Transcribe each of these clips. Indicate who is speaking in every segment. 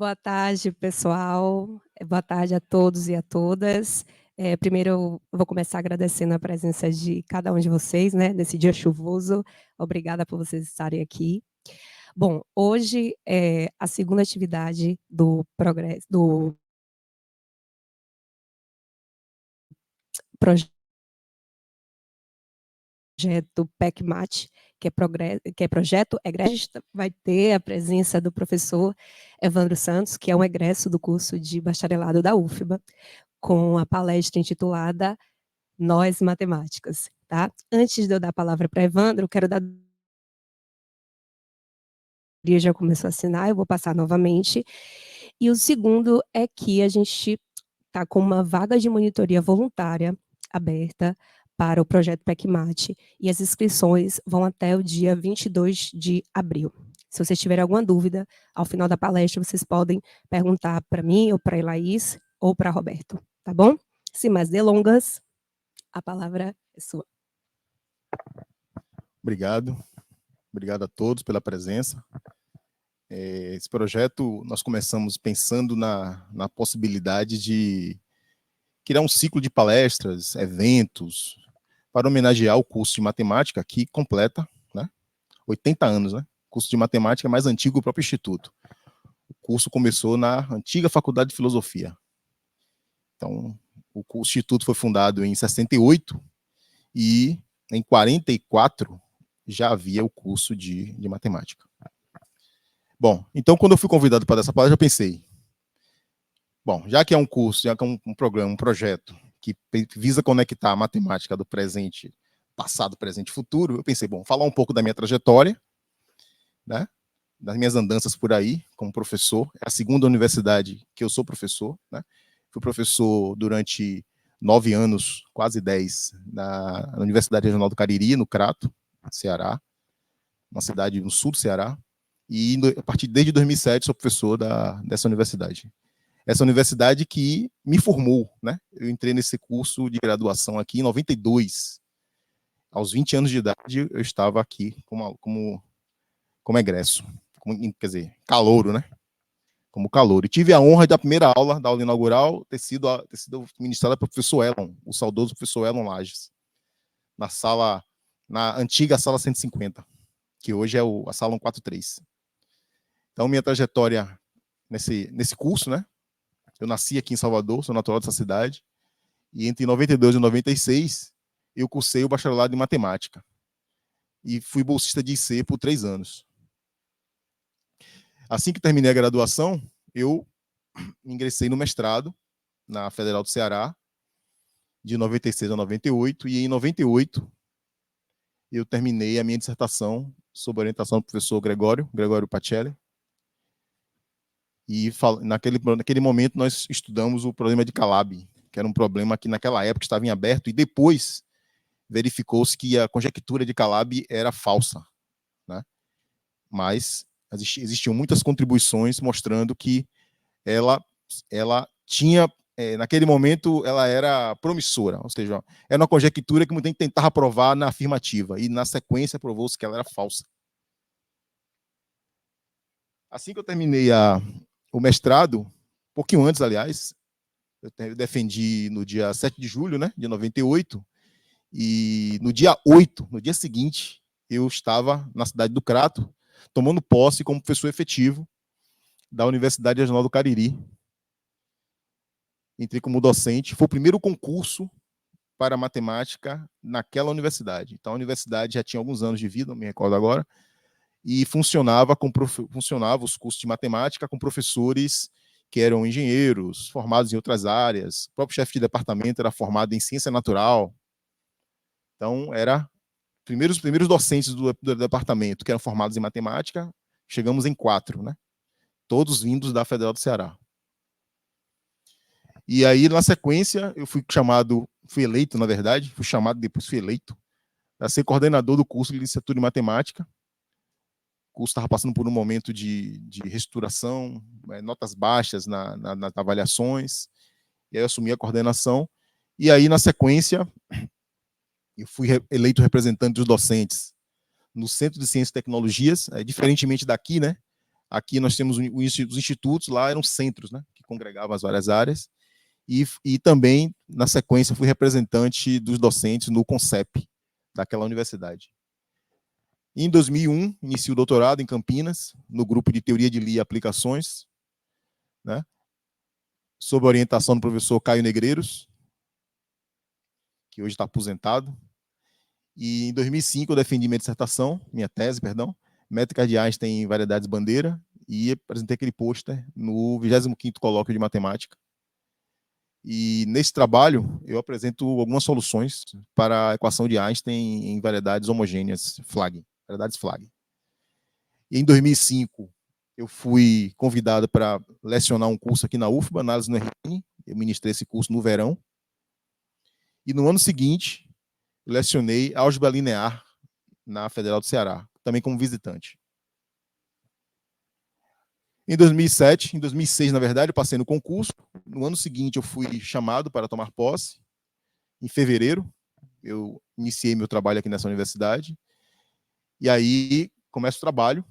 Speaker 1: Boa tarde, pessoal. Boa tarde a todos e a todas. Primeiro, eu vou começar agradecendo a presença de cada um de vocês, né, nesse dia chuvoso. Obrigada por vocês estarem aqui. Bom, hoje é a segunda atividade do projeto PECMAT, que é projeto egresso. Vai ter a presença do professor Evandro Santos, que é um egresso do curso de bacharelado da UFBA, com a palestra intitulada Nós Matemáticas. Tá? Antes de eu dar a palavra para Evandro, quero dar... já começou a assinar, eu vou passar novamente. E o segundo é que a gente está com uma vaga de monitoria voluntária aberta para o projeto PECMAT, e as inscrições vão até o dia 22 de abril. Se vocês tiverem alguma dúvida, ao final da palestra, vocês podem perguntar para mim, ou para a Elaís, ou para Roberto, tá bom? Sem mais delongas, a palavra é sua.
Speaker 2: Obrigado a todos pela presença. Esse projeto, nós começamos pensando na possibilidade de criar um ciclo de palestras, eventos, para homenagear o curso de matemática, que completa, né, 80 anos, né? O curso de matemática é mais antigo que o próprio Instituto. O curso começou na antiga Faculdade de Filosofia. Então, o Instituto foi fundado em 68 e em 44 já havia o curso de matemática. Bom, então quando eu fui convidado para essa palestra, eu pensei, bom, já que é um curso, já que é um programa, um projeto que visa conectar a matemática do presente, passado, presente e futuro, eu pensei, bom, falar um pouco da minha trajetória, né, das minhas andanças por aí, como professor. É a segunda universidade que eu sou professor, né? Fui professor durante 9 anos, quase 10, na Universidade Regional do Cariri, no Crato, Ceará, uma cidade no sul do Ceará, e a partir desde 2007 sou professor dessa universidade. Essa universidade que me formou, né? Eu entrei nesse curso de graduação aqui em 92. Aos 20 anos de idade, eu estava aqui como egresso, quer dizer, calouro, né? Como calouro. E tive a honra da primeira aula, da aula inaugural, ter sido ministrada pelo professor Elon, o saudoso professor Elon Lages, na antiga sala 150, que hoje é a sala 143. Então, minha trajetória nesse curso, né? Eu nasci aqui em Salvador, sou natural dessa cidade, e entre 92 e 96, eu cursei o bacharelado em matemática. E fui bolsista de IC por 3 anos. Assim que terminei a graduação, eu ingressei no mestrado na Federal do Ceará, de 96 a 98, e em 98 eu terminei a minha dissertação sob a orientação do professor Gregório Pacelli. E naquele momento nós estudamos o problema de Calabi, que era um problema que naquela época estava em aberto, e depois verificou-se que a conjectura de Calabi era falsa, né? Mas existiam muitas contribuições mostrando que ela tinha, naquele momento, ela era promissora, ou seja, era uma conjectura que muita gente tentava provar na afirmativa, e na sequência provou-se que ela era falsa. Assim que eu terminei o mestrado, um pouquinho antes, aliás, eu defendi no dia 7 de julho, né, de 98, e no dia 8, no dia seguinte, eu estava na cidade do Crato, tomando posse como professor efetivo da Universidade Regional do Cariri. Entrei como docente, foi o primeiro concurso para matemática naquela universidade. Então, a universidade já tinha alguns anos de vida, não me recordo agora, e funcionava os cursos de matemática com professores que eram engenheiros, formados em outras áreas. O próprio chefe de departamento era formado em ciência natural. Então, os primeiros docentes do departamento que eram formados em matemática, chegamos em 4, né? Todos vindos da Federal do Ceará. E aí, na sequência, eu fui eleito, na verdade, depois fui eleito, a ser coordenador do curso de licenciatura em matemática. O curso estava passando por um momento de reestruturação, notas baixas nas avaliações, e aí eu assumi a coordenação. E aí, na sequência, eu fui eleito representante dos docentes no Centro de Ciências e Tecnologias, diferentemente daqui, né? Aqui nós temos os institutos, lá eram centros, né, que congregavam as várias áreas, e também, na sequência, fui representante dos docentes no CONCEP, daquela universidade. Em 2001, iniciei o doutorado em Campinas, no grupo de Teoria de Lia e Aplicações, né, sob a orientação do professor Caio Negreiros, que hoje está aposentado. E em 2005 eu defendi minha tese, métricas de Einstein em variedades bandeira, e apresentei aquele pôster no 25º colóquio de matemática. E nesse trabalho eu apresento algumas soluções para a equação de Einstein em variedades homogêneas variedades Flag. E em 2005 eu fui convidado para lecionar um curso aqui na UFBA, análise no RN. Eu ministrei esse curso no verão. E no ano seguinte eu lecionei álgebra linear na Federal do Ceará, também como visitante. Em 2006, na verdade, eu passei no concurso. No ano seguinte, eu fui chamado para tomar posse. Em fevereiro, eu iniciei meu trabalho aqui nessa universidade. E aí, começa o trabalho.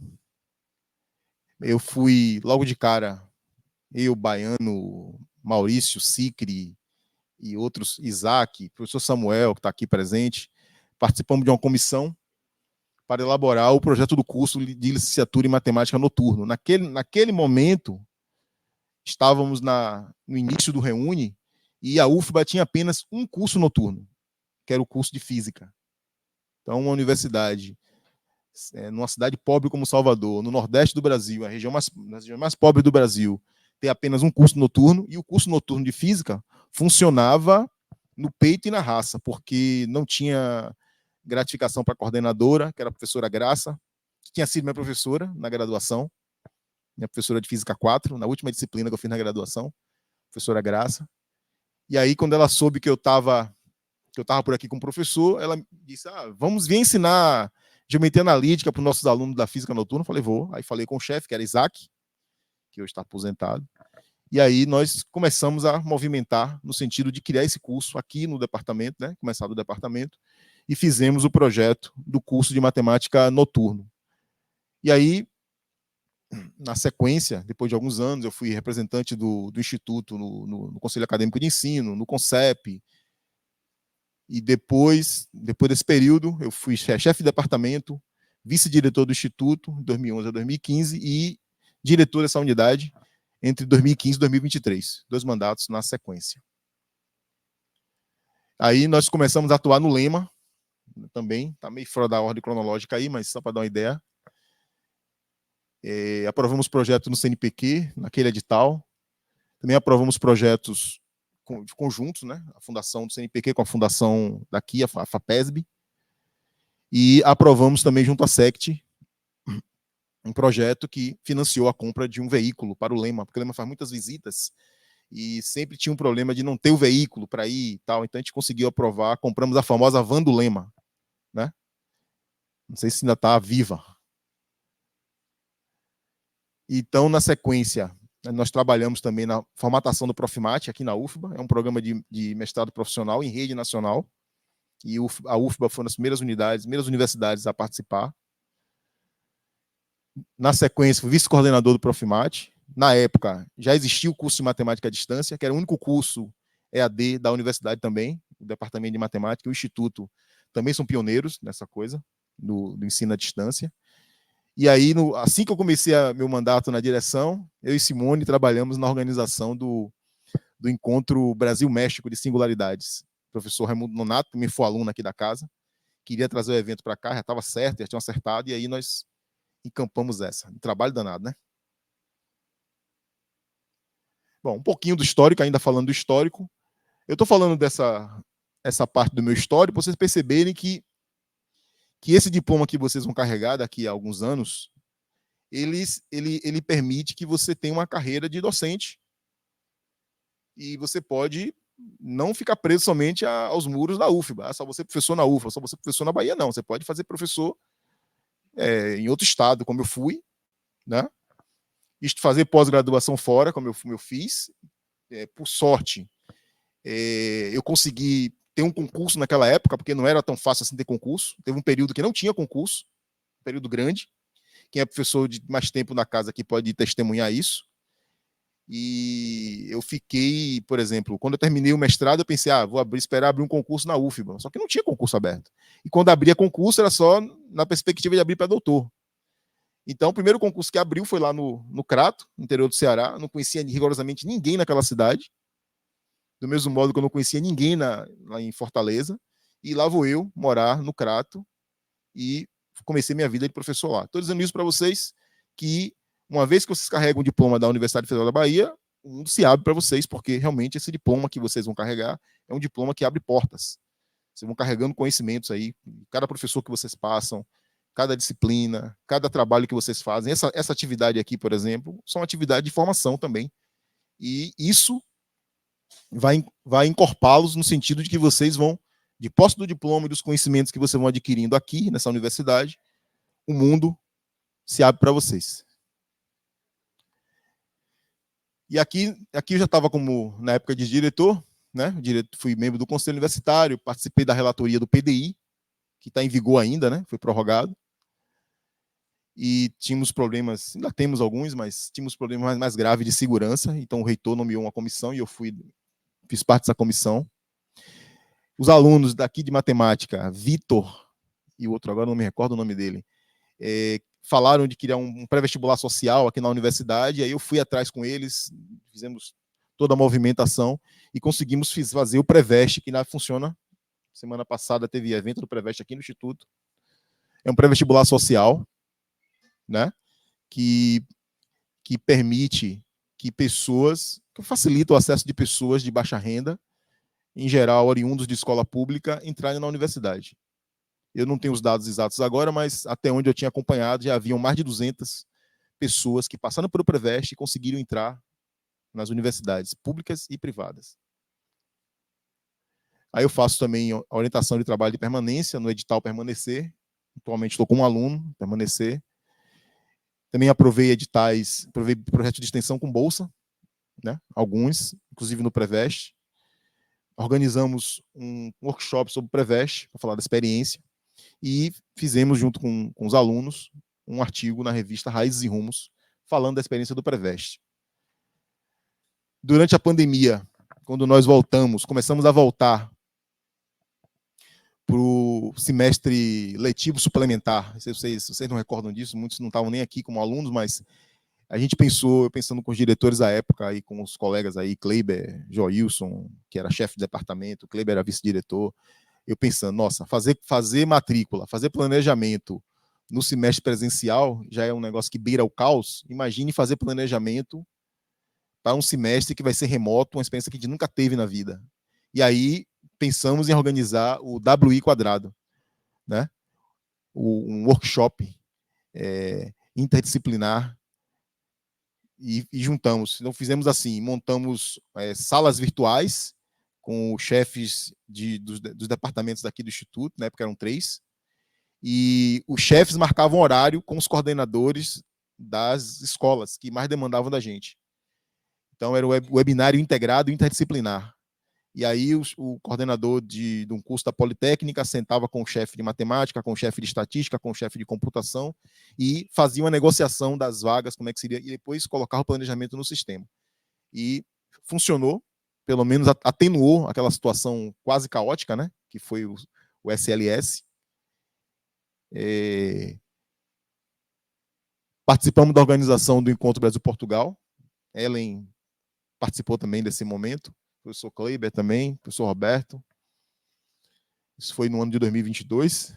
Speaker 2: Eu fui, logo de cara, eu, Baiano, Maurício, Sicri e outros, Isaac, professor Samuel, que está aqui presente, participamos de uma comissão para elaborar o projeto do curso de licenciatura em matemática noturno. Naquele momento, estávamos no início do Reúne e a UFBA tinha apenas um curso noturno, que era o curso de física. Então, uma universidade, numa cidade pobre como Salvador, no nordeste do Brasil, nas regiões mais pobres do Brasil, tem apenas um curso noturno, e o curso noturno de física funcionava no peito e na raça, porque não tinha gratificação para a coordenadora, que era a professora Graça, que tinha sido minha professora na graduação, minha professora de Física 4, na última disciplina que eu fiz na graduação, professora Graça. E aí, quando ela soube que eu estava por aqui com o professor, ela disse, vamos vir ensinar geometria analítica para os nossos alunos da Física Noturna. Eu falei, vou. Aí falei com o chefe, que era Isaac, que hoje está aposentado. E aí nós começamos a movimentar no sentido de criar esse curso aqui no departamento, né? Começar do departamento, e fizemos o projeto do curso de matemática noturno. E aí, na sequência, depois de alguns anos, eu fui representante do Instituto no Conselho Acadêmico de Ensino, no CONCEP, e depois desse período, eu fui chefe de departamento, vice-diretor do Instituto, de 2011 a 2015, e diretor dessa unidade entre 2015 e 2023, 2 mandatos na sequência. Aí nós começamos a atuar no Lema, também, está meio fora da ordem cronológica aí, mas só para dar uma ideia. Aprovamos projetos no CNPq, naquele edital. Também aprovamos projetos conjuntos, né? A fundação do CNPq com a fundação daqui, a FAPESB. E aprovamos também junto à SECT um projeto que financiou a compra de um veículo para o Lema, porque o Lema faz muitas visitas e sempre tinha um problema de não ter o veículo para ir e tal. Então a gente conseguiu aprovar, compramos a famosa van do Lema, né? Não sei se ainda está viva. Então, na sequência, nós trabalhamos também na formatação do Profimate aqui na UFBA. É um programa de mestrado profissional em rede nacional. E a UFBA foi uma das primeiras universidades a participar. Na sequência, fui vice-coordenador do Profimate. Na época, já existia o curso de matemática à distância, que era o único curso EAD da universidade também, o departamento de matemática e o instituto também são pioneiros nessa coisa, do ensino à distância. E aí, assim que eu comecei meu mandato na direção, eu e Simone trabalhamos na organização do Encontro Brasil-México de Singularidades. O professor Raimundo Nonato, que me foi aluno aqui da casa, queria trazer o evento para cá, já estava certo, já tinham acertado, e aí nós encampamos essa. Um trabalho danado, né? Bom, um pouquinho do histórico, ainda falando do histórico. Eu estou falando essa parte do meu histórico, para vocês perceberem que esse diploma que vocês vão carregar daqui a alguns anos, ele permite que você tenha uma carreira de docente e você pode não ficar preso somente aos muros da UFBA. Só você professor na UFBA, só você professor na Bahia, não. Você pode fazer professor em outro estado, como eu fui, né? Fazer pós-graduação fora, como eu fiz. Por sorte, eu consegui ter um concurso naquela época, porque não era tão fácil assim ter concurso. Teve um período que não tinha concurso, um período grande, quem é professor de mais tempo na casa aqui pode testemunhar isso. E eu fiquei, por exemplo, quando eu terminei o mestrado, eu pensei, esperar abrir um concurso na UFBA, só que não tinha concurso aberto. E quando abria concurso, era só na perspectiva de abrir para doutor. Então, o primeiro concurso que abriu foi lá no Crato, no interior do Ceará. Eu não conhecia rigorosamente ninguém naquela cidade, do mesmo modo que eu não conhecia ninguém lá em Fortaleza. E lá vou eu morar no Crato e comecei minha vida de professor lá. Estou dizendo isso para vocês que, uma vez que vocês carregam o diploma da Universidade Federal da Bahia, o mundo se abre para vocês, porque realmente esse diploma que vocês vão carregar é um diploma que abre portas. Vocês vão carregando conhecimentos aí, cada professor que vocês passam, cada disciplina, cada trabalho que vocês fazem. Essa atividade aqui, por exemplo, são atividades de formação também. E isso vai encorpá-los no sentido de que vocês vão, de posse do diploma e dos conhecimentos que vocês vão adquirindo aqui, nessa universidade, o mundo se abre para vocês. E aqui eu já estava na época de diretor, né? Fui membro do Conselho Universitário, participei da relatoria do PDI, que está em vigor ainda, né? Foi prorrogado. E tínhamos problemas, ainda temos alguns, mas tínhamos problemas mais graves de segurança. Então o reitor nomeou uma comissão e eu fiz parte dessa comissão. Os alunos daqui de matemática, Vitor e o outro agora não me recordo o nome dele, falaram de criar um pré-vestibular social aqui na universidade. Aí eu fui atrás com eles, fizemos toda a movimentação e conseguimos fazer o Preveste, que funciona. Semana passada teve evento do Preveste aqui no Instituto. É um pré-vestibular social, né? Que permite que facilita o acesso de pessoas de baixa renda, em geral oriundos de escola pública, entrarem na universidade. Eu não tenho os dados exatos agora, mas até onde eu tinha acompanhado, já haviam mais de 200 pessoas que passaram pelo Preveste e conseguiram entrar nas universidades públicas e privadas. Aí eu faço também a orientação de trabalho de permanência no edital Permanecer. Atualmente estou como aluno, Permanecer. Também aprovei projetos de extensão com bolsa, né? Alguns, inclusive no Preveste. Organizamos um workshop sobre o Preveste, para falar da experiência, e fizemos, junto com os alunos, um artigo na revista Raízes e Rumos, falando da experiência do Preveste. Durante a pandemia, quando nós começamos a voltar para o semestre letivo suplementar. Vocês não recordam disso, muitos não estavam nem aqui como alunos, mas a gente pensando com os diretores da época e com os colegas aí, Kleiber, Joilson, que era chefe de departamento, Kleiber era vice-diretor, eu pensando, nossa, fazer matrícula, fazer planejamento no semestre presencial já é um negócio que beira o caos. Imagine fazer planejamento para um semestre que vai ser remoto, uma experiência que a gente nunca teve na vida. E aí pensamos em organizar o WI Quadrado, né? Um workshop interdisciplinar, e juntamos. Então fizemos assim, montamos salas virtuais com os chefes dos departamentos daqui do Instituto, na época eram 3, e os chefes marcavam horário com os coordenadores das escolas que mais demandavam da gente. Então era o webinário integrado interdisciplinar. E aí o coordenador de um curso da Politécnica sentava com o chefe de matemática, com o chefe de estatística, com o chefe de computação e fazia uma negociação das vagas, como é que seria, e depois colocava o planejamento no sistema. E funcionou, pelo menos atenuou aquela situação quase caótica, né, que foi o SLS. Participamos da organização do Encontro Brasil-Portugal. Ellen participou também desse momento. Professor Kleiber também, professor Roberto. Isso foi no ano de 2022.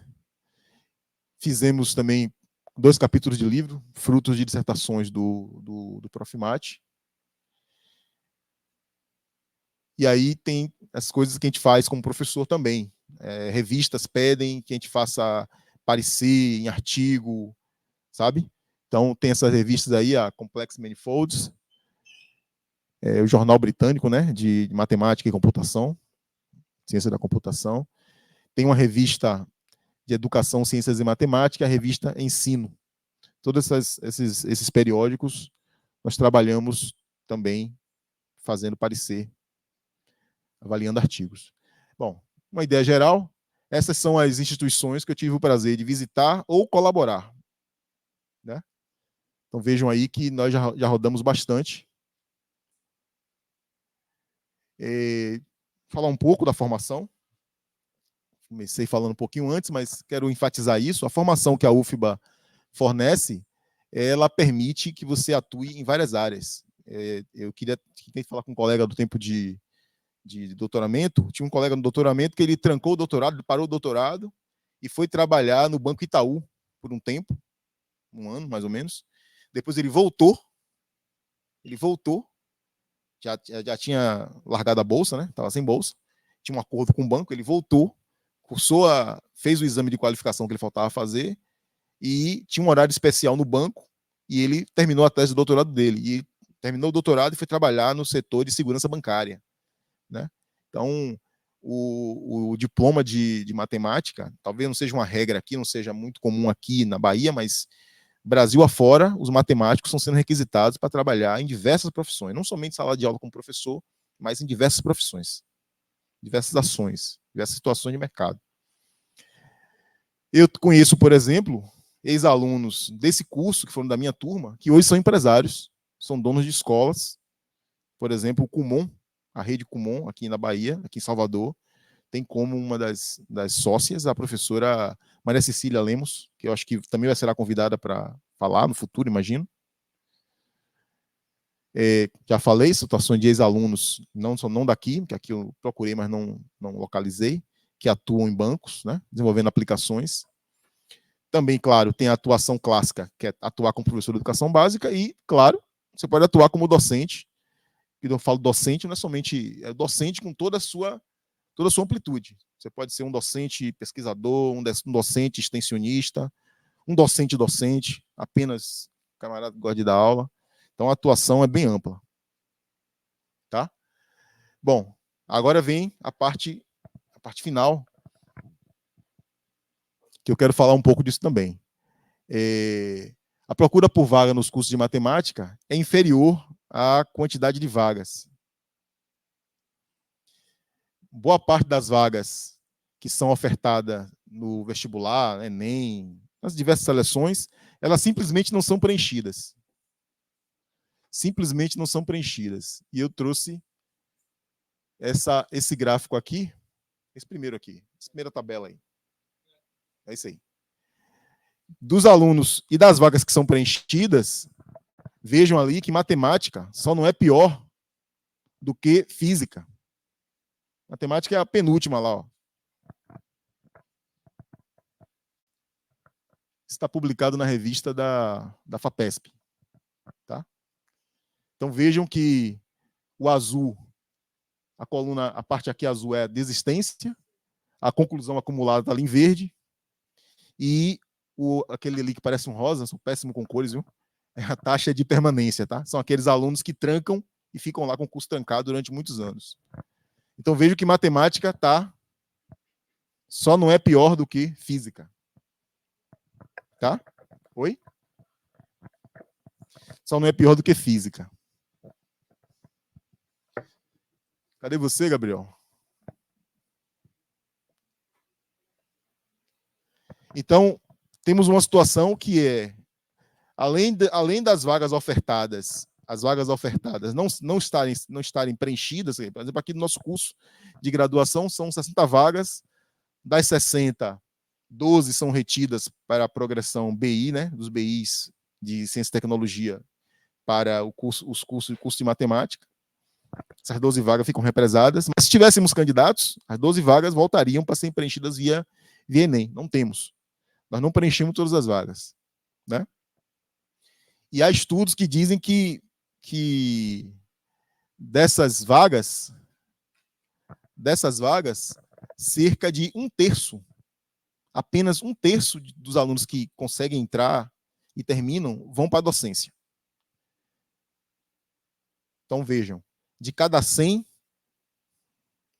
Speaker 2: Fizemos também 2 capítulos de livro, frutos de dissertações do Prof. Mate. E aí tem as coisas que a gente faz como professor também. Revistas pedem que a gente faça parecer em artigo, sabe? Então tem essas revistas aí, a Complex Manifolds, o jornal britânico, né, de matemática e computação, ciência da computação. Tem uma revista de educação, ciências e matemática, a revista Ensino. Todos esses periódicos nós trabalhamos também fazendo parecer, avaliando artigos. Bom, uma ideia geral, essas são as instituições que eu tive o prazer de visitar ou colaborar, né? Então vejam aí que nós já rodamos bastante. Falar um pouco da formação. Comecei falando um pouquinho antes, mas quero enfatizar isso. A formação que a UFBA fornece, ela permite que você atue em várias áreas. Eu queria falar com um colega do tempo de doutoramento. Tinha um colega no doutoramento que ele trancou o doutorado, ele parou o doutorado e foi trabalhar no Banco Itaú por um tempo, um ano mais ou menos. Depois ele voltou, já tinha largado a bolsa, né? Estava sem bolsa, tinha um acordo com o banco, ele voltou, fez o exame de qualificação que ele faltava fazer e tinha um horário especial no banco e ele terminou a tese de doutorado dele. E terminou o doutorado e foi trabalhar no setor de segurança bancária, né? Então, o diploma de matemática, talvez não seja uma regra aqui, não seja muito comum aqui na Bahia, mas Brasil afora, os matemáticos estão sendo requisitados para trabalhar em diversas profissões, não somente sala de aula como professor, mas em diversas profissões, diversas ações, diversas situações de mercado. Eu conheço, por exemplo, ex-alunos desse curso, que foram da minha turma, que hoje são empresários, são donos de escolas. Por exemplo, o Kumon, a rede Kumon, aqui na Bahia, aqui em Salvador, tem como uma das sócias a professora Maria Cecília Lemos, que eu acho que também vai ser convidada para falar no futuro, imagino. Já falei, situações de ex-alunos, não daqui, que aqui eu procurei, mas não localizei, que atuam em bancos, né, desenvolvendo aplicações. Também, claro, tem a atuação clássica, que é atuar como professor de educação básica, e, claro, você pode atuar como docente. E eu falo docente, não é somente docente com toda a sua amplitude. Você pode ser um docente pesquisador, um docente extensionista, um docente, apenas camarada que gosta de dar aula. Então a atuação é bem ampla. Tá? Bom, agora vem a parte final, que eu quero falar um pouco disso também. A procura por vaga nos cursos de matemática é inferior à quantidade de vagas. Boa parte das vagas que são ofertadas no vestibular, Enem, nas diversas seleções, elas simplesmente não são preenchidas. Simplesmente não são preenchidas. E eu trouxe esse gráfico aqui, esse primeiro aqui, essa primeira tabela aí. É isso aí. Dos alunos e das vagas que são preenchidas, vejam ali que matemática só não é pior do que física. Matemática é a penúltima lá, ó. Está publicado na revista da FAPESP. Tá? Então vejam que o azul, a parte aqui azul é a desistência, a conclusão acumulada está ali em verde, e aquele ali que parece um rosa, sou péssimo com cores, viu? É a taxa de permanência, tá? São aqueles alunos que trancam e ficam lá com o curso trancado durante muitos anos. Então vejo que matemática só não é pior do que física. Tá? Oi? Só não é pior do que física. Cadê você, Gabriel? Então, temos uma situação que é, além das vagas ofertadas, as vagas ofertadas não estarem preenchidas, por exemplo, aqui no nosso curso de graduação são 60 vagas, das 60, 12 são retidas para a progressão BI, né, dos BIs de Ciência e Tecnologia para o curso de matemática. Essas 12 vagas ficam represadas, mas se tivéssemos candidatos, as 12 vagas voltariam para serem preenchidas via Enem. Não temos. Nós não preenchemos todas as vagas, né? E há estudos que dizem que dessas vagas, cerca de apenas um terço dos alunos que conseguem entrar e terminam vão para a docência. Então vejam, de cada 100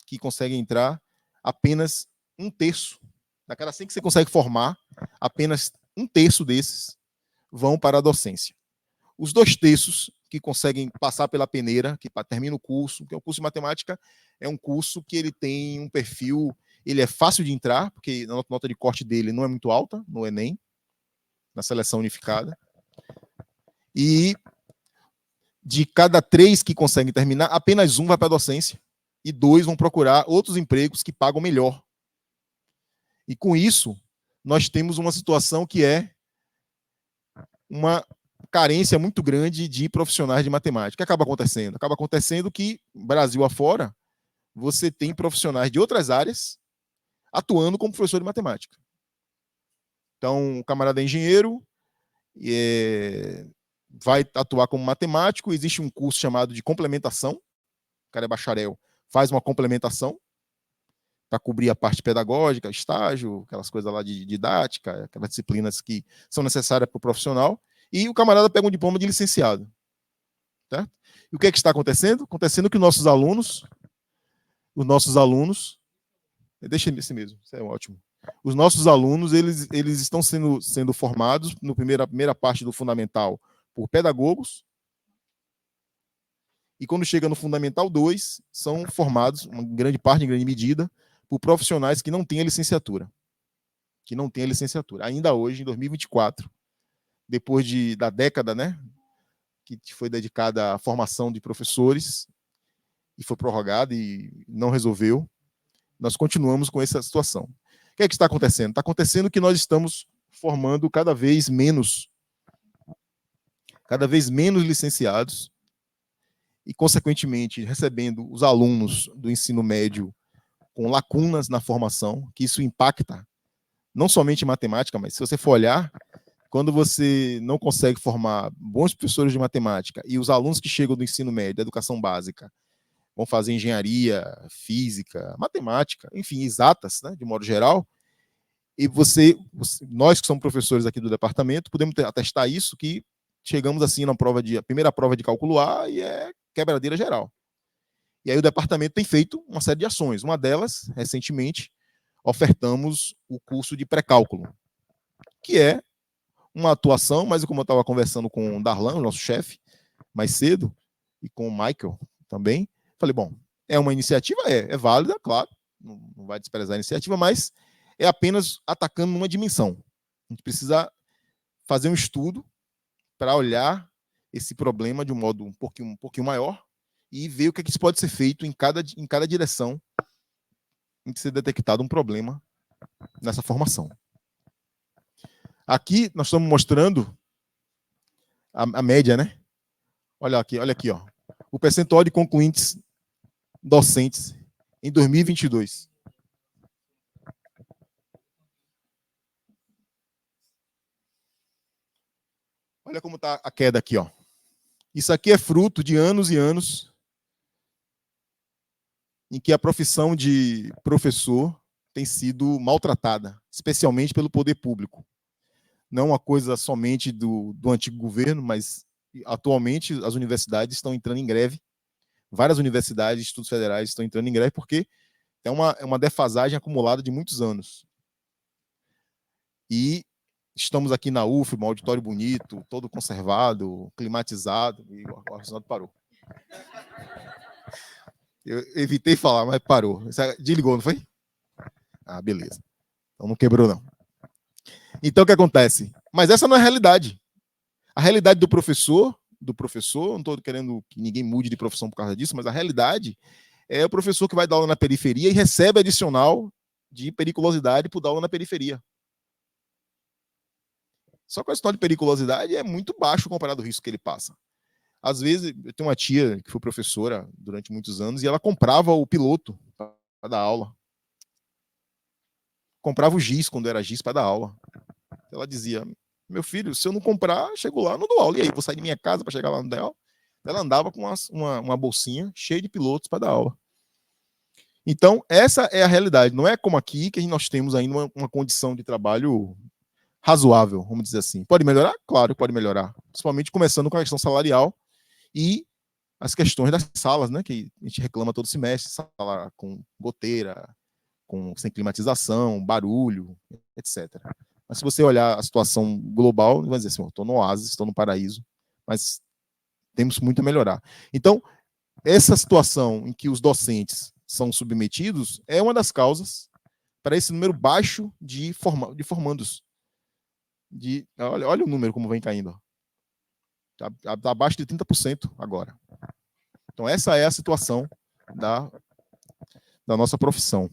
Speaker 2: que conseguem entrar, apenas um terço, da cada 100 que você consegue formar, apenas um terço desses vão para a docência. Os 2 terços que conseguem passar pela peneira, que termina o curso, que é o curso de matemática, é um curso que ele tem um perfil, ele é fácil de entrar, porque a nota de corte dele não é muito alta no Enem, na seleção unificada. E de cada 3 que conseguem terminar, apenas 1 vai para a docência e 2 vão procurar outros empregos que pagam melhor. E com isso, nós temos uma situação que é uma carência muito grande de profissionais de matemática. O que acaba acontecendo? Acaba acontecendo que, Brasil afora, você tem profissionais de outras áreas atuando como professor de matemática. Então, o camarada é engenheiro, vai atuar como matemático, existe um curso chamado de complementação, o cara é bacharel, faz uma complementação para cobrir a parte pedagógica, estágio, aquelas coisas lá de didática, aquelas disciplinas que são necessárias para o profissional, e o camarada pega um diploma de licenciado. Certo? E o que é que está acontecendo? Acontecendo que os nossos alunos, deixa nesse mesmo, isso é ótimo. Os nossos alunos, eles estão sendo formados na primeira parte do fundamental por pedagogos, e quando chega no Fundamental 2, são formados, em grande medida, por profissionais que não têm a licenciatura. Ainda hoje, em 2024, depois da década, né, que foi dedicada à formação de professores, e foi prorrogada e não resolveu, nós continuamos com essa situação. O que é que está acontecendo? Está acontecendo que nós estamos formando cada vez menos licenciados e, consequentemente, recebendo os alunos do ensino médio com lacunas na formação, que isso impacta não somente em matemática, mas se você for olhar, quando você não consegue formar bons professores de matemática e os alunos que chegam do ensino médio, da educação básica, vão fazer engenharia, física, matemática, enfim, exatas, né, de modo geral, e nós que somos professores aqui do departamento, podemos atestar isso, que chegamos assim na primeira prova de cálculo A e é quebradeira geral. E aí o departamento tem feito uma série de ações. Uma delas, recentemente, ofertamos o curso de pré-cálculo, que é uma atuação, mas como eu estava conversando com o Darlan, o nosso chefe, mais cedo, e com o Michael também, falei, bom, é uma iniciativa? É válida, claro, não vai desprezar a iniciativa, mas é apenas atacando numa dimensão. A gente precisa fazer um estudo para olhar esse problema de um modo um pouquinho maior e ver o que, isso pode ser feito em cada direção em que ser detectado um problema nessa formação. Aqui nós estamos mostrando a média, né? Olha aqui, ó. O percentual de concluintes docentes em 2022. Olha como está a queda aqui, ó. Isso aqui é fruto de anos e anos em que a profissão de professor tem sido maltratada, especialmente pelo poder público. Não uma coisa somente do antigo governo, mas atualmente as universidades estão entrando em greve. Várias universidades e institutos federais estão entrando em greve porque é uma defasagem acumulada de muitos anos. E estamos aqui na UF, um auditório bonito, todo conservado, climatizado, e o ar-condicionado parou. Eu evitei falar, mas parou. Você desligou, não foi? Ah, beleza. Então não quebrou, não. Então o que acontece? Mas essa não é a realidade. A realidade do professor, não estou querendo que ninguém mude de profissão por causa disso, mas a realidade é o professor que vai dar aula na periferia e recebe adicional de periculosidade por dar aula na periferia. Só que a história de periculosidade é muito baixo comparado ao risco que ele passa. Às vezes, eu tenho uma tia que foi professora durante muitos anos e ela comprava o piloto para dar aula. Comprava o giz quando era giz para dar aula. Ela dizia, meu filho, se eu não comprar, chego lá, não dou aula. E aí, vou sair de minha casa para chegar lá no dar aula? Ela andava com uma bolsinha cheia de pilotos para dar aula. Então, essa é a realidade. Não é como aqui, que nós temos ainda uma condição de trabalho razoável, vamos dizer assim. Pode melhorar? Claro que pode melhorar. Principalmente começando com a questão salarial e as questões das salas, né, que a gente reclama todo semestre, sala com goteira, sem climatização, barulho, etc. Mas se você olhar a situação global, vai dizer assim, estou no oásis, estou no paraíso, mas temos muito a melhorar. Então, essa situação em que os docentes são submetidos é uma das causas para esse número baixo de formandos. Olha o número como vem caindo. Está abaixo de 30% agora. Então, essa é a situação da nossa profissão.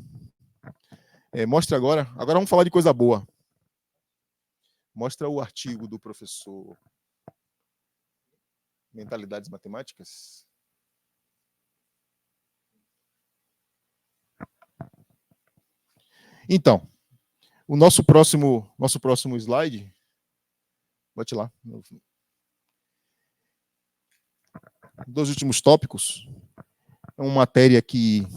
Speaker 2: Mostra agora vamos falar de coisa boa. Mostra o artigo do professor Mentalidades Matemáticas. Então, o nosso próximo slide, bote lá. Dois últimos tópicos. É uma matéria que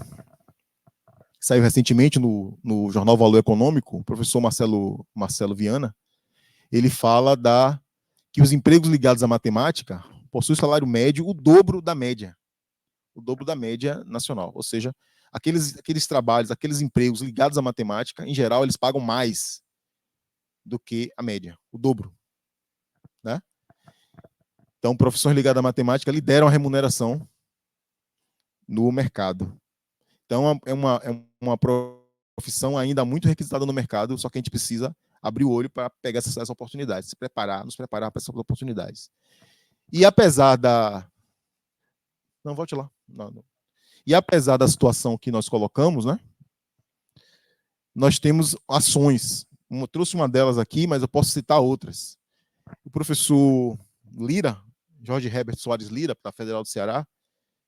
Speaker 2: saiu recentemente no jornal Valor Econômico, o professor Marcelo Viana, ele fala que os empregos ligados à matemática possuem salário médio o dobro da média nacional. Ou seja, aqueles trabalhos, aqueles empregos ligados à matemática, em geral, eles pagam mais do que a média, o dobro. Né? Então, profissões ligadas à matemática lideram a remuneração no mercado. Então, é uma profissão ainda muito requisitada no mercado, só que a gente precisa abrir o olho para pegar essas oportunidades, nos preparar para essas oportunidades. E apesar da... Não, volte lá. Não. E apesar da situação que nós colocamos, né, nós temos ações. Eu trouxe uma delas aqui, mas eu posso citar outras. O professor Lira, Jorge Herbert Soares Lira, da Federal do Ceará,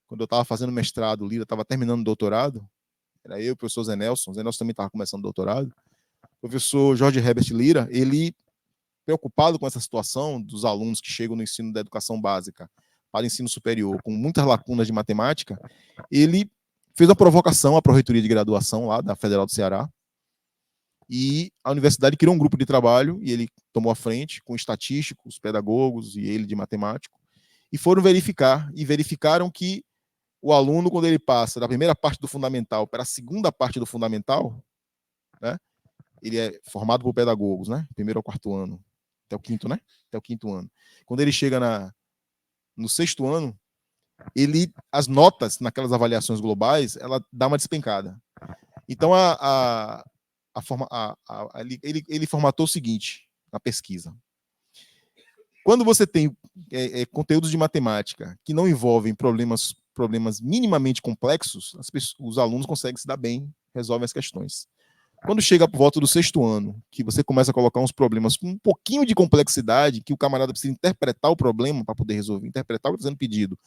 Speaker 2: quando eu estava fazendo mestrado, o Lira estava terminando o doutorado, era eu e o professor Zé Nelson também estava começando o doutorado. O professor Jorge Herbert Lira, ele, preocupado com essa situação dos alunos que chegam no ensino da educação básica para o ensino superior, com muitas lacunas de matemática, ele fez uma provocação à Pró-Reitoria de Graduação lá da Federal do Ceará, e a universidade criou um grupo de trabalho, e ele tomou a frente com estatísticos, pedagogos e ele de matemático, e foram verificar, e verificaram que o aluno, quando ele passa da primeira parte do fundamental para a segunda parte do fundamental, né, ele é formado por pedagogos, né, primeiro ao quarto ano, até o quinto, né, até o quinto ano. Quando ele chega no sexto ano, as notas naquelas avaliações globais, ela dá uma despencada. Então, ele formatou o seguinte na pesquisa. Quando você tem conteúdos de matemática que não envolvem problemas minimamente complexos, os alunos conseguem se dar bem, resolvem as questões. Quando chega por volta do sexto ano, que você começa a colocar uns problemas com um pouquinho de complexidade, que o camarada precisa interpretar o problema para poder resolver, interpretar o que está sendo pedido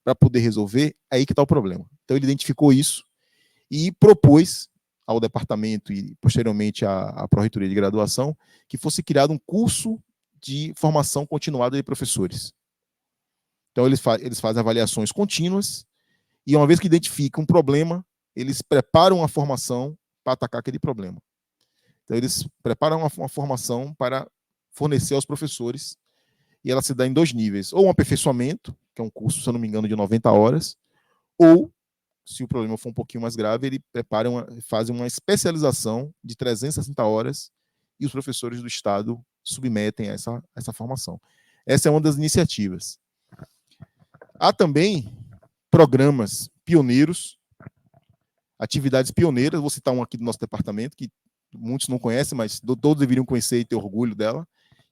Speaker 2: para poder resolver, é aí que está o problema. Então ele identificou isso e propôs ao departamento e posteriormente à Pró-Reitoria de Graduação que fosse criado um curso de formação continuada de professores. Então eles fazem avaliações contínuas e uma vez que identificam um problema, eles preparam a formação para atacar aquele problema. Então eles preparam uma formação para fornecer aos professores e ela se dá em 2 níveis. Ou um aperfeiçoamento, que é um curso, se eu não me engano, de 90 horas, ou, se o problema for um pouquinho mais grave, ele faz uma especialização de 360 horas e os professores do Estado submetem a essa formação. Essa é uma das iniciativas. Há também programas pioneiros, atividades pioneiras, vou citar um aqui do nosso departamento, que muitos não conhecem, mas todos deveriam conhecer e ter orgulho dela,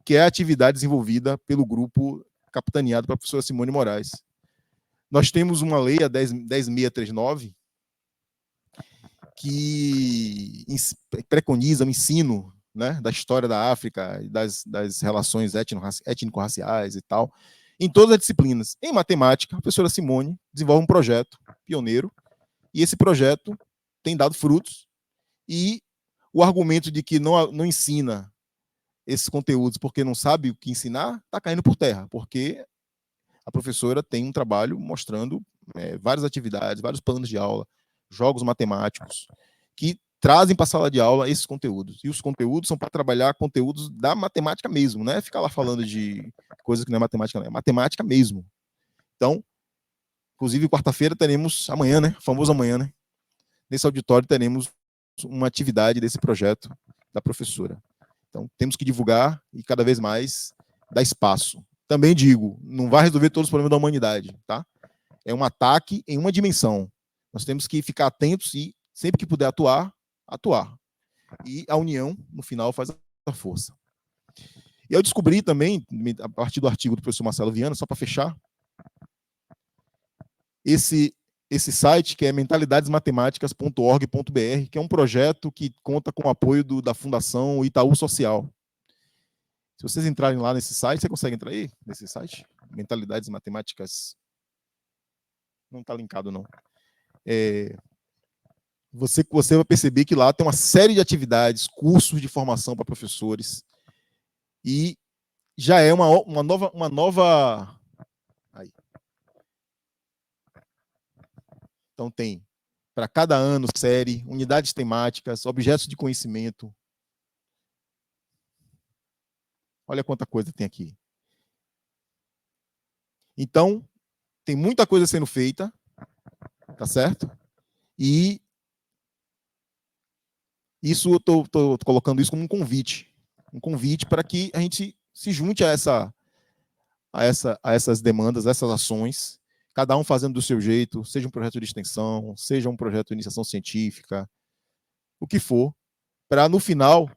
Speaker 2: que é a atividade desenvolvida pelo grupo capitaneado pela professora Simone Moraes. Nós temos uma lei, a 10.639, que preconiza o ensino, né, da história da África, das relações étnico-raciais e tal, em todas as disciplinas. Em matemática, a professora Simone desenvolve um projeto pioneiro, e esse projeto tem dado frutos, e o argumento de que não ensina esses conteúdos porque não sabe o que ensinar, está caindo por terra, porque a professora tem um trabalho mostrando várias atividades, vários planos de aula, jogos matemáticos, que trazem para a sala de aula esses conteúdos. E os conteúdos são para trabalhar conteúdos da matemática mesmo, não é ficar lá falando de coisas que não é matemática, não, é matemática mesmo. Então, inclusive, quarta-feira teremos, amanhã, né? Famoso amanhã, né? Nesse auditório teremos uma atividade desse projeto da professora. Então, temos que divulgar e cada vez mais dar espaço. Também digo, não vai resolver todos os problemas da humanidade, tá? É um ataque em uma dimensão. Nós temos que ficar atentos e, sempre que puder atuar. E a união, no final, faz a força. E eu descobri também, a partir do artigo do professor Marcelo Viana, só para fechar, esse site que é mentalidadesmatemáticas.org.br, que é um projeto que conta com o apoio da Fundação Itaú Social. Se vocês entrarem lá nesse site, você consegue entrar aí nesse site? Mentalidades Matemáticas. Não está linkado, não. Você vai perceber que lá tem uma série de atividades, cursos de formação para professores, e já é uma nova. Aí. Então tem para cada ano série, unidades temáticas, objetos de conhecimento. Olha quanta coisa tem aqui. Então, tem muita coisa sendo feita, tá certo? E isso eu estou colocando isso como um convite para que a gente se junte a essas demandas, a essas ações, cada um fazendo do seu jeito, seja um projeto de extensão, seja um projeto de iniciação científica, o que for, para no final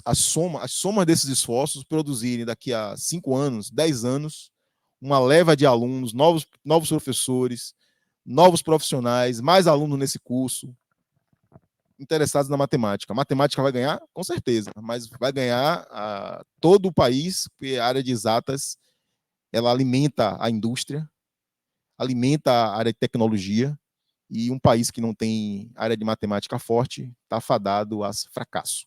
Speaker 2: as somas desses esforços produzirem daqui a 5 anos, 10 anos, uma leva de alunos, novos professores, novos profissionais, mais alunos nesse curso, interessados na matemática. A matemática vai ganhar? Com certeza, mas vai ganhar todo o país, porque a área de exatas ela alimenta a indústria, alimenta a área de tecnologia, e um país que não tem área de matemática forte está fadado a fracasso.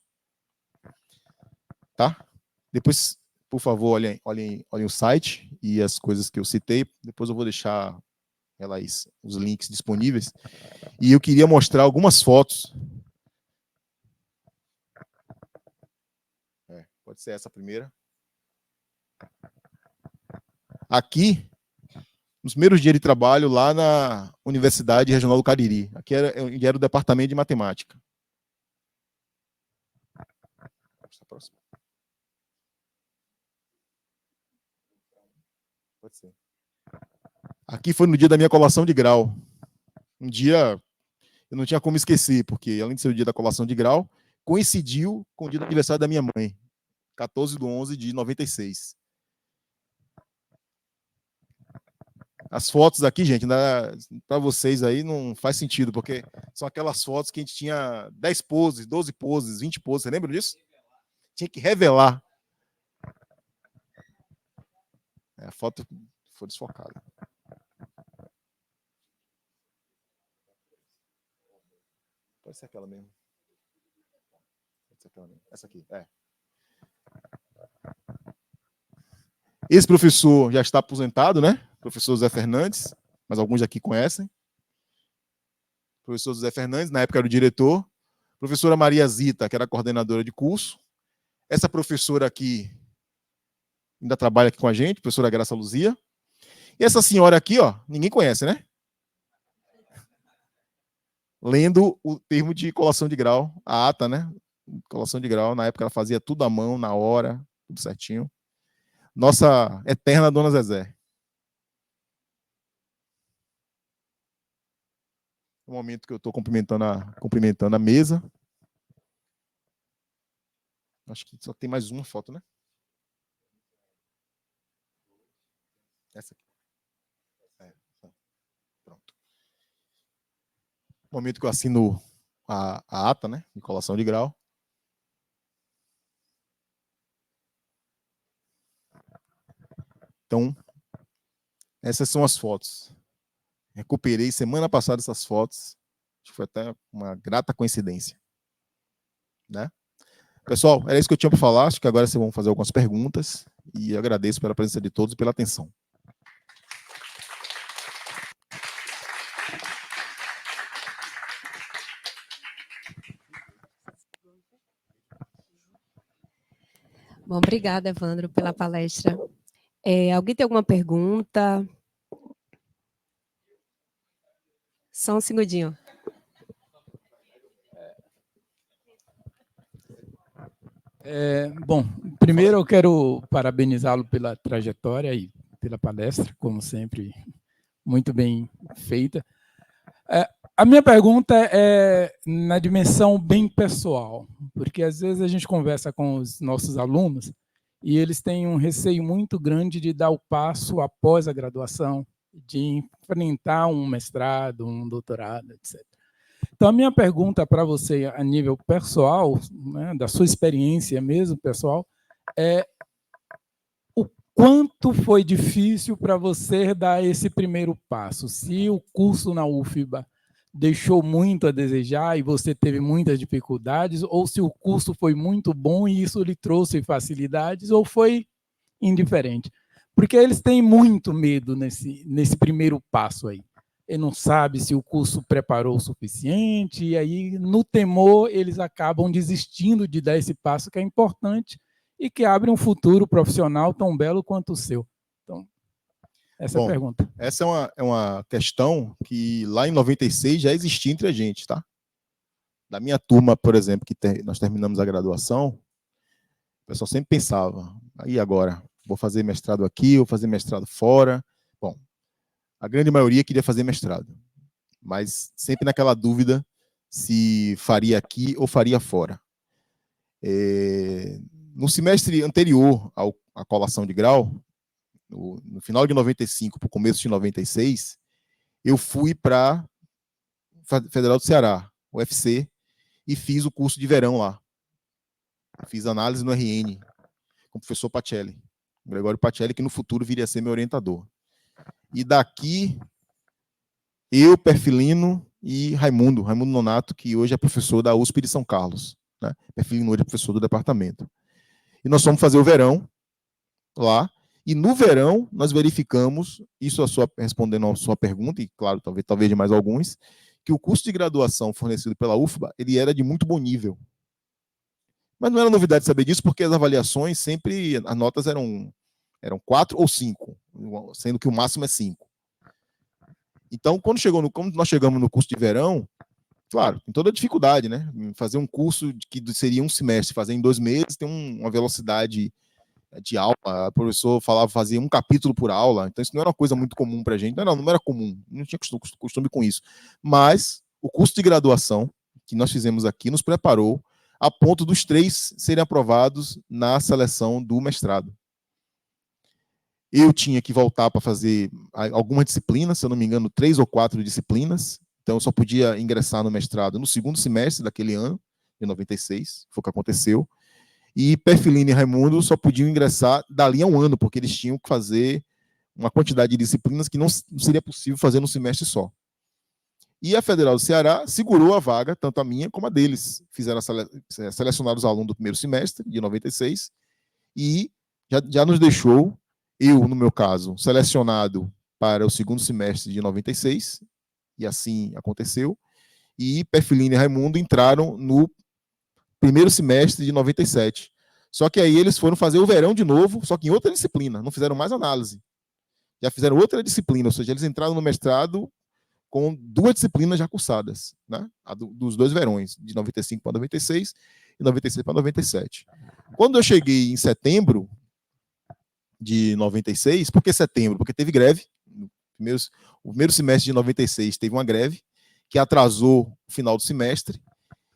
Speaker 2: Tá? Depois, por favor, olhem o site e as coisas que eu citei. Depois eu vou deixar os links disponíveis. E eu queria mostrar algumas fotos. Pode ser essa primeira. Aqui, nos primeiros dias de trabalho, lá na Universidade Regional do Cariri. Aqui era o departamento de matemática. Próximo. Pode ser. Aqui foi no dia da minha colação de grau. Um dia eu não tinha como esquecer, porque além de ser o dia da colação de grau, coincidiu com o dia do aniversário da minha mãe, 14/11/96. As fotos aqui, gente, para vocês aí não faz sentido, porque são aquelas fotos que a gente tinha 10 poses, 12 poses, 20 poses. Você lembra disso? Tinha que revelar. A foto foi desfocada. Pode ser aquela mesmo. Pode ser aquela mesmo. Essa aqui, Esse professor já está aposentado, né? Professor Zé Fernandes, mas alguns aqui conhecem. Professor Zé Fernandes, na época era o diretor. Professora Maria Zita, que era coordenadora de curso. Essa professora aqui ainda trabalha aqui com a gente, professora Graça Luzia. E essa senhora aqui, ó, ninguém conhece, né? Lendo o termo de colação de grau, a ata, né? Colação de grau, na época ela fazia tudo à mão, na hora, tudo certinho. Nossa eterna Dona Zezé. No momento que eu estou cumprimentando a mesa. Acho que só tem mais uma foto, né? Essa aqui. Pronto. No momento que eu assino a ata, né? De colação de grau. Então, essas são as fotos. Recuperei semana passada essas fotos. Acho que foi até uma grata coincidência. Né? Pessoal, era isso que eu tinha para falar. Acho que agora vocês vão fazer algumas perguntas. E eu agradeço pela presença de todos e pela atenção.
Speaker 1: Bom, obrigada, Evandro, pela palestra. Alguém tem alguma pergunta? Só um segundinho.
Speaker 3: Bom, primeiro eu quero parabenizá-lo pela trajetória e pela palestra, como sempre, muito bem feita. A minha pergunta é na dimensão bem pessoal, porque às vezes a gente conversa com os nossos alunos e eles têm um receio muito grande de dar o passo após a graduação, de enfrentar um mestrado, um doutorado, etc. Então, a minha pergunta para você, a nível pessoal, né, da sua experiência mesmo, pessoal, é o quanto foi difícil para você dar esse primeiro passo? Se o curso na UFBA deixou muito a desejar e você teve muitas dificuldades, ou se o curso foi muito bom e isso lhe trouxe facilidades, ou foi indiferente? Porque eles têm muito medo nesse primeiro passo aí. Ele não sabe se o curso preparou o suficiente, e aí, no temor, eles acabam desistindo de dar esse passo que é importante e que abre um futuro profissional tão belo quanto o seu. Então, essa é a pergunta.
Speaker 2: Essa é uma questão que lá em 96 já existia entre a gente, tá? Da minha turma, por exemplo, que nós terminamos a graduação, o pessoal sempre pensava, aí agora, vou fazer mestrado aqui, vou fazer mestrado fora. Bom, a grande maioria queria fazer mestrado, mas sempre naquela dúvida se faria aqui ou faria fora. No semestre anterior à colação de grau, no final de 95 para o começo de 96, eu fui para Federal do Ceará, UFC, e fiz o curso de verão lá. Fiz análise no RN com o professor Pacelli, Gregório Pacelli, que no futuro viria a ser meu orientador. E daqui, eu, Perfilino e Raimundo Nonato, que hoje é professor da USP de São Carlos. Né? Perfilino hoje é professor do departamento. E nós fomos fazer o verão lá, e no verão nós verificamos, isso respondendo a sua pergunta, e claro, talvez de mais alguns, que o curso de graduação fornecido pela UFBA, ele era de muito bom nível. Mas não era novidade saber disso, porque as avaliações sempre, as notas eram 4 ou 5, sendo que o máximo é 5. Então, quando nós chegamos no curso de verão, claro, tem toda a dificuldade, né? Fazer um curso que seria um semestre, fazer em 2 meses, tem uma velocidade de aula, o professor fazia um capítulo por aula, então isso não era uma coisa muito comum para a gente, não era comum, não tinha costume com isso. Mas o curso de graduação que nós fizemos aqui nos preparou a ponto dos 3 serem aprovados na seleção do mestrado. Eu tinha que voltar para fazer algumas disciplinas, se eu não me engano, 3 ou 4 disciplinas, então eu só podia ingressar no mestrado no segundo semestre daquele ano, de 96, foi o que aconteceu. E Perfilino e Raimundo só podiam ingressar dali a um ano, porque eles tinham que fazer uma quantidade de disciplinas que não seria possível fazer num semestre só. E a Federal do Ceará segurou a vaga, tanto a minha como a deles. Selecionaram os alunos do primeiro semestre, de 96, e já nos deixou, eu, no meu caso, selecionado para o segundo semestre de 96, e assim aconteceu, e Perfilino e Raimundo entraram no primeiro semestre de 97. Só que aí eles foram fazer o verão de novo, só que em outra disciplina, não fizeram mais análise. Já fizeram outra disciplina, ou seja, eles entraram no mestrado com 2 disciplinas já cursadas, né? Dos 2 verões, de 95 para 96 e 96 para 97. Quando eu cheguei em setembro de 96, por que setembro? Porque teve greve. O primeiro semestre de 96 teve uma greve que atrasou o final do semestre.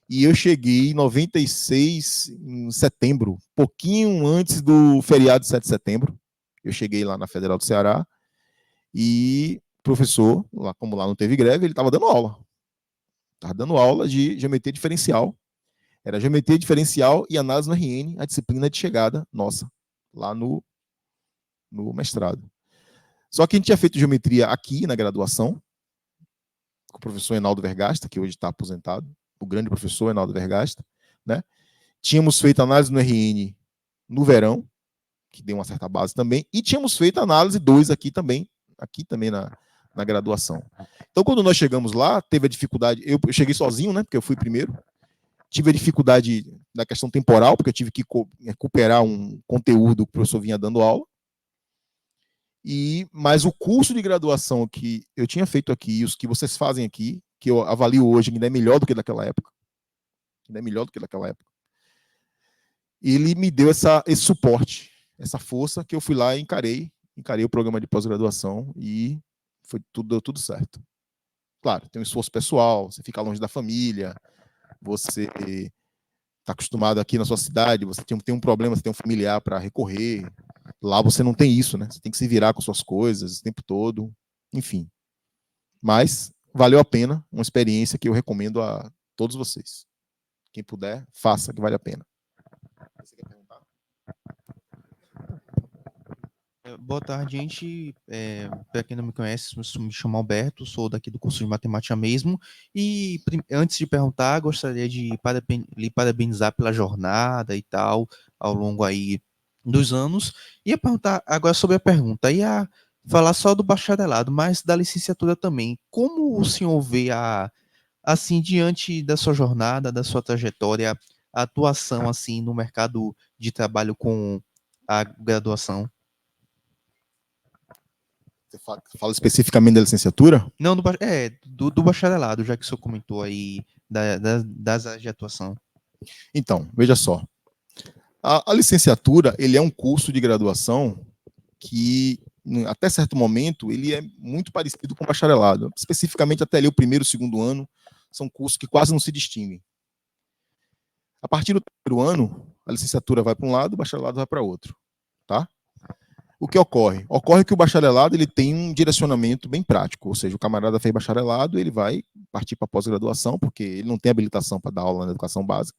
Speaker 2: E eu cheguei em 96, em setembro, pouquinho antes do feriado de 7 de setembro. Eu cheguei lá na Federal do Ceará e o professor, como lá não teve greve, ele estava dando aula. Estava dando aula de geometria diferencial. Era geometria diferencial e análise no RN, a disciplina de chegada nossa, lá no mestrado. Só que a gente tinha feito geometria aqui na graduação, com o professor Enaldo Vergasta, que hoje está aposentado, o grande professor Enaldo Vergasta, né? Tínhamos feito análise no RN no verão, que deu uma certa base também, e tínhamos feito análise 2 aqui também na graduação. Então, quando nós chegamos lá, teve a dificuldade, eu cheguei sozinho, né, porque eu fui primeiro, tive a dificuldade da questão temporal, porque eu tive que recuperar um conteúdo que o professor vinha dando aula, mas o curso de graduação que eu tinha feito aqui, os que vocês fazem aqui, que eu avalio hoje, ainda é melhor do que daquela época. Ainda é melhor do que daquela época. Ele me deu esse suporte, essa força, que eu fui lá e encarei o programa de pós-graduação e deu tudo certo. Claro, tem um esforço pessoal, você fica longe da família, você está acostumado aqui na sua cidade, você tem um problema, você tem um familiar para recorrer. Lá você não tem isso, né? Você tem que se virar com suas coisas o tempo todo, enfim. Mas valeu a pena, uma experiência que eu recomendo a todos vocês. Quem puder, faça, que vale a pena. Você quer perguntar?
Speaker 4: Boa tarde, gente. Para quem não me conhece, me chamo Alberto, sou daqui do curso de matemática mesmo. E antes de perguntar, gostaria de lhe parabenizar pela jornada e tal, ao longo aí dos anos. Ia perguntar agora sobre a pergunta, ia falar só do bacharelado, mas da licenciatura também. Como o senhor vê assim, diante da sua jornada, da sua trajetória, a atuação assim no mercado de trabalho com a graduação?
Speaker 2: Você fala especificamente da licenciatura?
Speaker 4: Não, do bacharelado, já que o senhor comentou aí das áreas de atuação.
Speaker 2: Então, veja só. A licenciatura, ele é um curso de graduação que, até certo momento, ele é muito parecido com o bacharelado. Especificamente, até ali o primeiro e o segundo ano, são cursos que quase não se distinguem. A partir do terceiro ano, a licenciatura vai para um lado, o bacharelado vai para outro. Tá? O que ocorre? Ocorre que o bacharelado ele tem um direcionamento bem prático, ou seja, o camarada fez bacharelado, ele vai partir para pós-graduação, porque ele não tem habilitação para dar aula na educação básica.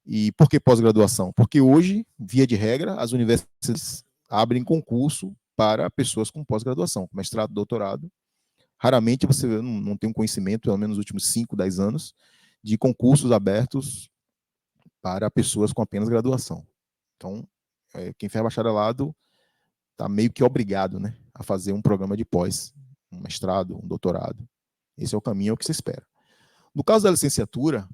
Speaker 2: E por que pós-graduação? Porque hoje, via de regra, as universidades abrem concurso para pessoas com pós-graduação, mestrado, doutorado. Raramente você não tem um conhecimento, pelo menos nos últimos 5, 10 anos, de concursos abertos para pessoas com apenas graduação. Então, quem faz bacharelado está meio que obrigado, né, a fazer um programa de pós, um mestrado, um doutorado. Esse é o caminho, é o que se espera. No caso da licenciatura,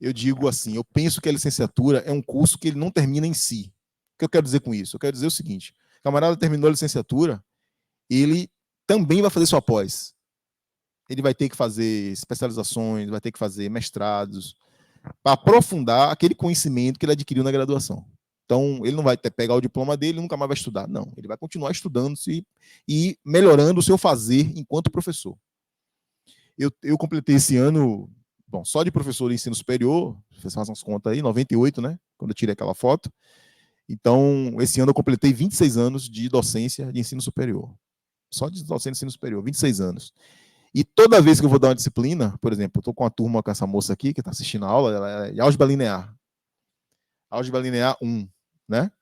Speaker 2: eu digo assim, eu penso que a licenciatura é um curso que ele não termina em si. O que eu quero dizer com isso? Eu quero dizer o seguinte, o camarada terminou a licenciatura, ele também vai fazer sua pós. Ele vai ter que fazer especializações, vai ter que fazer mestrados, para aprofundar aquele conhecimento que ele adquiriu na graduação. Então, ele não vai pegar o diploma dele e nunca mais vai estudar. Não, ele vai continuar estudando-se e melhorando o seu fazer enquanto professor. Eu completei esse ano, bom, só de professor de ensino superior, vocês fazem as contas aí, 98, né? Quando eu tirei aquela foto. Então, esse ano eu completei 26 anos de docência de ensino superior. Só de docência de ensino superior, 26 anos. E toda vez que eu vou dar uma disciplina, por exemplo, eu estou com uma turma com essa moça aqui, que está assistindo a aula, ela é de álgebra linear. Álgebra linear 1, né?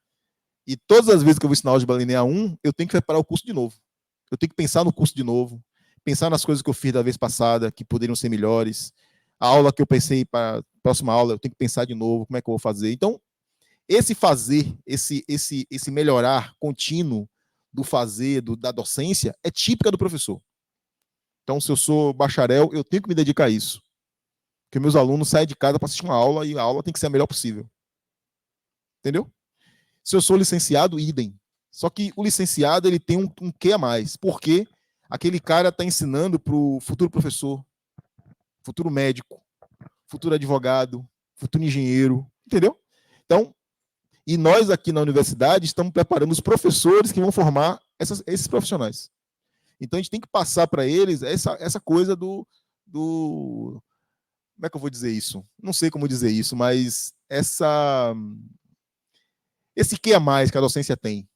Speaker 2: E todas as vezes que eu vou ensinar álgebra linear 1, eu tenho que preparar o curso de novo. Eu tenho que pensar no curso de novo, pensar nas coisas que eu fiz da vez passada, que poderiam ser melhores. A aula que eu pensei para a próxima aula, eu tenho que pensar de novo, como é que eu vou fazer. Então, esse fazer, esse melhorar contínuo do fazer, da docência, é típica do professor. Então, se eu sou bacharel, eu tenho que me dedicar a isso. Porque meus alunos saem de casa para assistir uma aula e a aula tem que ser a melhor possível. Entendeu? Se eu sou licenciado, idem. Só que o licenciado ele tem um quê a mais. Porque aquele cara está ensinando para o futuro professor, futuro médico, futuro advogado, futuro engenheiro. Entendeu? Então, e nós aqui na universidade estamos preparando os professores que vão formar esses profissionais. Então, a gente tem que passar para eles essa coisa do... Como é que eu vou dizer isso? Não sei como dizer isso, mas esse que a mais que a docência tem,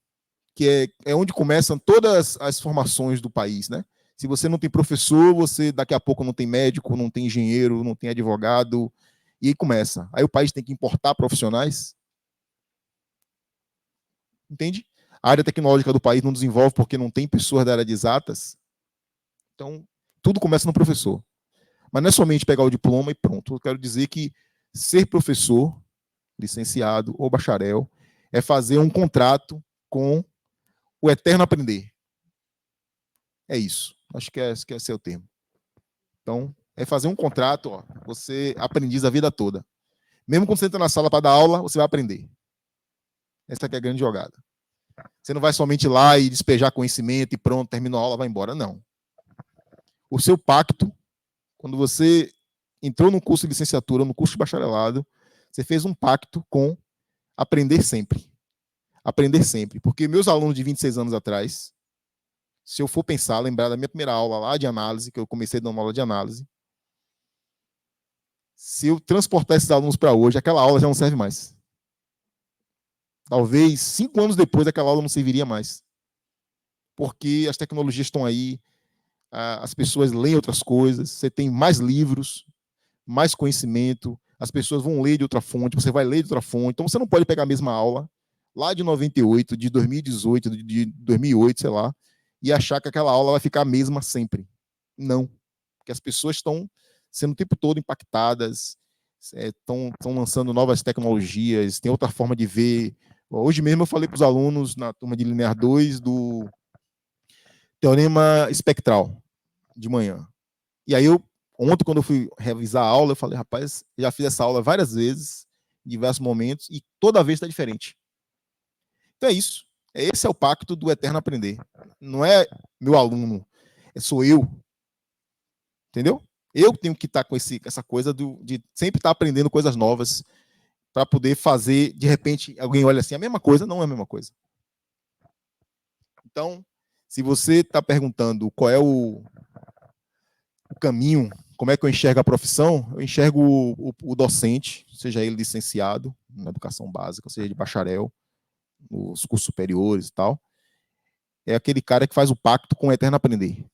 Speaker 2: que é onde começam todas as formações do país, né? Se você não tem professor, você daqui a pouco não tem médico, não tem engenheiro, não tem advogado, e aí começa. Aí o país tem que importar profissionais. Entende? A área tecnológica do país não desenvolve porque não tem pessoas da área de exatas. Então, tudo começa no professor. Mas não é somente pegar o diploma e pronto. Eu quero dizer que ser professor, licenciado ou bacharel, é fazer um contrato com o eterno aprender. É isso. Acho que esse é o termo. Então, é fazer um contrato, ó, você aprendiz a vida toda. Mesmo quando você entra na sala para dar aula, você vai aprender. Essa aqui é a grande jogada. Você não vai somente ir lá e despejar conhecimento e pronto, terminou a aula, vai embora. Não. O seu pacto, quando você entrou no curso de licenciatura, no curso de bacharelado, você fez um pacto com aprender sempre. Aprender sempre. Porque meus alunos de 26 anos atrás, se eu for pensar, lembrar da minha primeira aula lá de análise, que eu comecei dando aula de análise, se eu transportar esses alunos para hoje, aquela aula já não serve mais. Talvez 5 anos depois aquela aula não serviria mais. Porque as tecnologias estão aí, as pessoas leem outras coisas, você tem mais livros, mais conhecimento, as pessoas vão ler de outra fonte, você vai ler de outra fonte, então você não pode pegar a mesma aula lá de 98, de 2018, de 2008, sei lá, e achar que aquela aula vai ficar a mesma sempre. Não. Porque as pessoas estão sendo o tempo todo impactadas, estão lançando novas tecnologias, tem outra forma de ver. Hoje mesmo eu falei para os alunos na turma de Linear 2 do teorema espectral, de manhã. E aí, ontem, quando eu fui revisar a aula, eu falei, rapaz, já fiz essa aula várias vezes, em diversos momentos, e toda vez está diferente. Então é isso. Esse é o pacto do eterno aprender. Não é meu aluno, sou eu. Entendeu? Eu tenho que estar com essa coisa de sempre estar aprendendo coisas novas para poder fazer, de repente, alguém olha assim, a mesma coisa, não é a mesma coisa. Então, se você está perguntando qual é o caminho, como é que eu enxergo a profissão, eu enxergo o docente, seja ele licenciado na educação básica, seja de bacharel, nos cursos superiores e tal, é aquele cara que faz o pacto com o eterno aprender.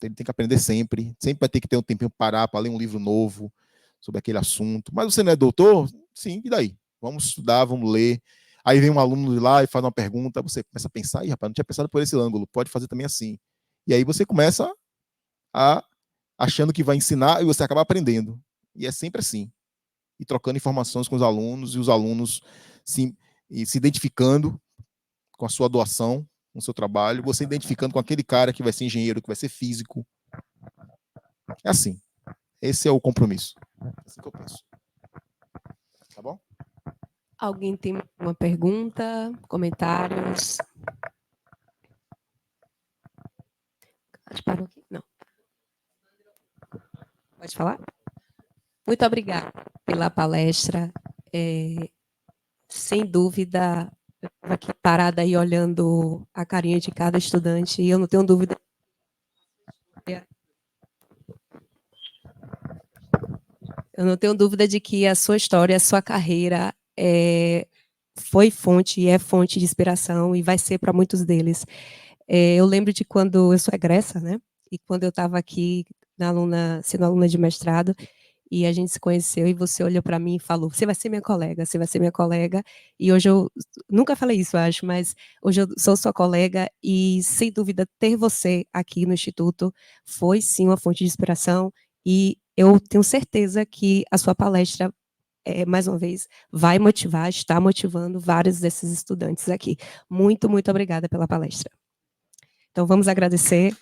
Speaker 2: Ele tem que aprender sempre vai ter que ter um tempinho para parar, para ler um livro novo sobre aquele assunto. Mas você não é doutor? Sim, e daí? Vamos estudar, vamos ler. Aí vem um aluno de lá e faz uma pergunta, você começa a pensar, rapaz, não tinha pensado por esse ângulo, pode fazer também assim. E aí você começa achando que vai ensinar e você acaba aprendendo. E é sempre assim. E trocando informações com os alunos, e os alunos se identificando com a sua doação, com o seu trabalho, você identificando com aquele cara que vai ser engenheiro, que vai ser físico. É assim. Esse é o compromisso. É assim que eu penso. Tá bom?
Speaker 1: Alguém tem uma pergunta, comentários? Parou aqui? Não. Pode falar? Muito obrigada pela palestra. Sem dúvida, eu estava aqui parada aí olhando a carinha de cada estudante e eu não tenho dúvida. Eu não tenho dúvida de que a sua história, a sua carreira foi fonte e é fonte de inspiração e vai ser para muitos deles. Eu lembro de quando eu sou egressa, né? E quando eu estava aqui sendo aluna de mestrado, e a gente se conheceu e você olhou para mim e falou, você vai ser minha colega, você vai ser minha colega, e hoje eu nunca falei isso, acho, mas hoje eu sou sua colega e, sem dúvida, ter você aqui no Instituto foi, sim, uma fonte de inspiração e eu tenho certeza que a sua palestra, mais uma vez, vai motivar, está motivando vários desses estudantes aqui. Muito, muito obrigada pela palestra. Então, vamos agradecer.